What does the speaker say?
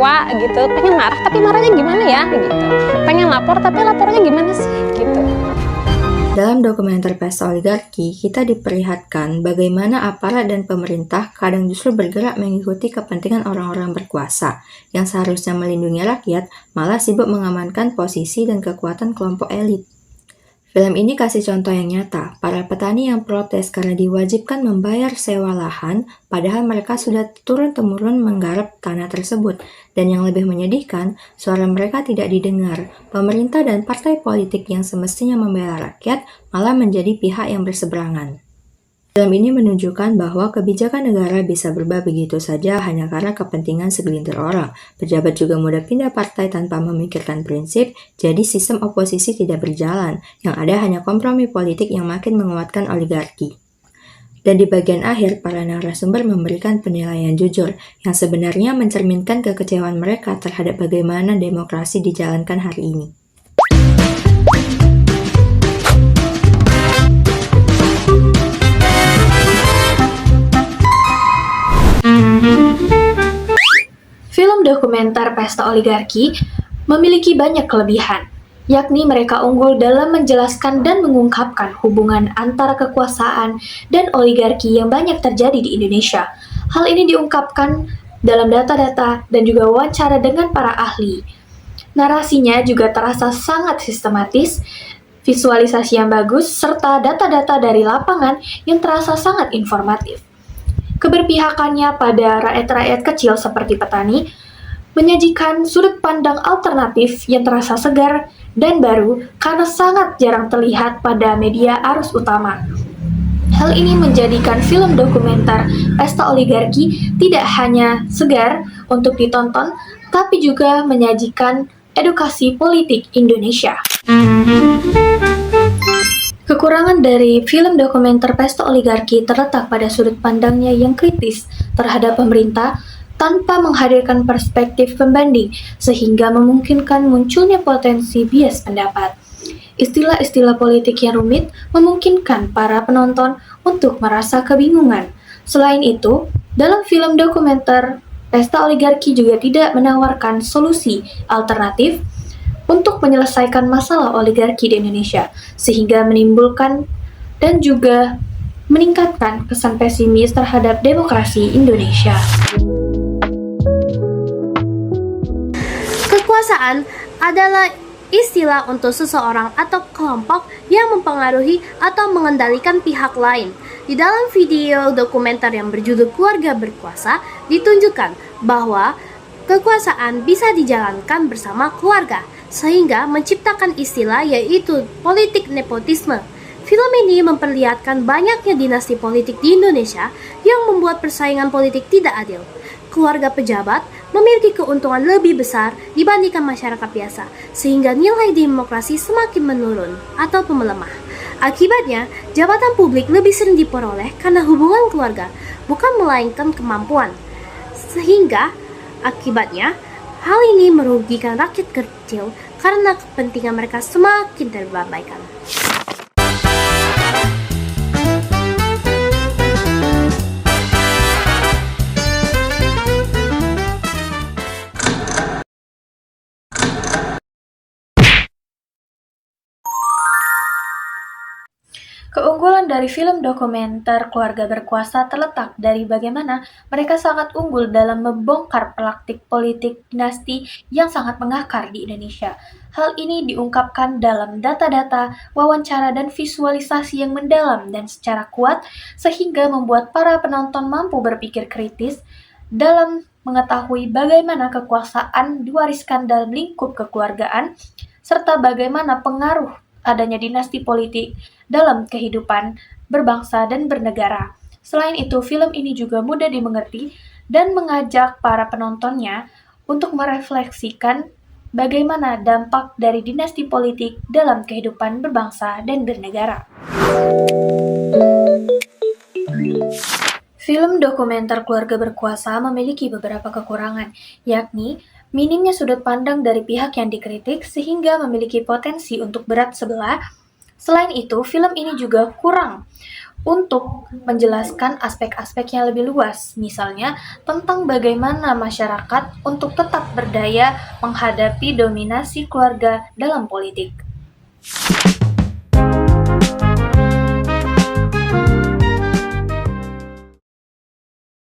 kecewa gitu, pengen marah tapi marahnya gimana ya gitu, pengen lapor tapi lapornya gimana sih gitu. Dalam dokumenter Pesta Oligarki, kita diperlihatkan bagaimana aparat dan pemerintah kadang justru bergerak mengikuti kepentingan orang-orang berkuasa yang seharusnya melindungi rakyat, malah sibuk mengamankan posisi dan kekuatan kelompok elit. Film ini kasih contoh yang nyata, para petani yang protes karena diwajibkan membayar sewa lahan, padahal mereka sudah turun-temurun menggarap tanah tersebut. Dan yang lebih menyedihkan, suara mereka tidak didengar. Pemerintah dan partai politik yang semestinya membela rakyat malah menjadi pihak yang berseberangan. Film ini menunjukkan bahwa kebijakan negara bisa berubah begitu saja hanya karena kepentingan segelintir orang. Pejabat juga mudah pindah partai tanpa memikirkan prinsip, jadi sistem oposisi tidak berjalan. Yang ada hanya kompromi politik yang makin menguatkan oligarki. Dan di bagian akhir, para narasumber memberikan penilaian jujur, yang sebenarnya mencerminkan kekecewaan mereka terhadap bagaimana demokrasi dijalankan hari ini. Film dokumenter Pesta Oligarki memiliki banyak kelebihan, yakni mereka unggul dalam menjelaskan dan mengungkapkan hubungan antara kekuasaan dan oligarki yang banyak terjadi di Indonesia. Hal ini diungkapkan dalam data-data dan juga wawancara dengan para ahli. Narasinya juga terasa sangat sistematis, visualisasi yang bagus, serta data-data dari lapangan yang terasa sangat informatif. Keberpihakannya pada rakyat-rakyat kecil seperti petani menyajikan sudut pandang alternatif yang terasa segar dan baru karena sangat jarang terlihat pada media arus utama. Hal ini menjadikan film dokumenter Pesta Oligarki tidak hanya segar untuk ditonton, tapi juga menyajikan edukasi politik Indonesia. Kekurangan dari film dokumenter Pesta Oligarki terletak pada sudut pandangnya yang kritis terhadap pemerintah tanpa menghadirkan perspektif pembanding sehingga memungkinkan munculnya potensi bias pendapat. Istilah-istilah politik yang rumit memungkinkan para penonton untuk merasa kebingungan. Selain itu, dalam film dokumenter Pesta Oligarki juga tidak menawarkan solusi alternatif untuk menyelesaikan masalah oligarki di Indonesia, sehingga menimbulkan dan juga meningkatkan kesan pesimis terhadap demokrasi Indonesia. Kekuasaan adalah istilah untuk seseorang atau kelompok yang mempengaruhi atau mengendalikan pihak lain. Di dalam video dokumenter yang berjudul Keluarga Berkuasa, ditunjukkan bahwa kekuasaan bisa dijalankan bersama keluarga, sehingga menciptakan istilah yaitu politik nepotisme. Film ini memperlihatkan banyaknya dinasti politik di Indonesia yang membuat persaingan politik tidak adil. Keluarga pejabat memiliki keuntungan lebih besar dibandingkan masyarakat biasa, sehingga nilai demokrasi semakin menurun atau melemah. Akibatnya, jabatan publik lebih sering diperoleh karena hubungan keluarga, bukan melainkan kemampuan. Sehingga, akibatnya, hal ini merugikan rakyat kecil karena kepentingan mereka semakin terbabaikan. Keunggulan dari film dokumenter Keluarga Berkuasa terletak dari bagaimana mereka sangat unggul dalam membongkar praktik politik dinasti yang sangat mengakar di Indonesia. Hal ini diungkapkan dalam data-data, wawancara, dan visualisasi yang mendalam dan secara kuat, sehingga membuat para penonton mampu berpikir kritis dalam mengetahui bagaimana kekuasaan diwariskan dalam lingkup kekeluargaan, serta bagaimana pengaruh adanya dinasti politik dalam kehidupan berbangsa dan bernegara. Selain itu, film ini juga mudah dimengerti dan mengajak para penontonnya untuk merefleksikan bagaimana dampak dari dinasti politik dalam kehidupan berbangsa dan bernegara. Film dokumenter Keluarga Berkuasa memiliki beberapa kekurangan, yakni minimnya sudut pandang dari pihak yang dikritik sehingga memiliki potensi untuk berat sebelah. Selain itu, film ini juga kurang untuk menjelaskan aspek-aspek yang lebih luas, misalnya tentang bagaimana masyarakat untuk tetap berdaya menghadapi dominasi keluarga dalam politik.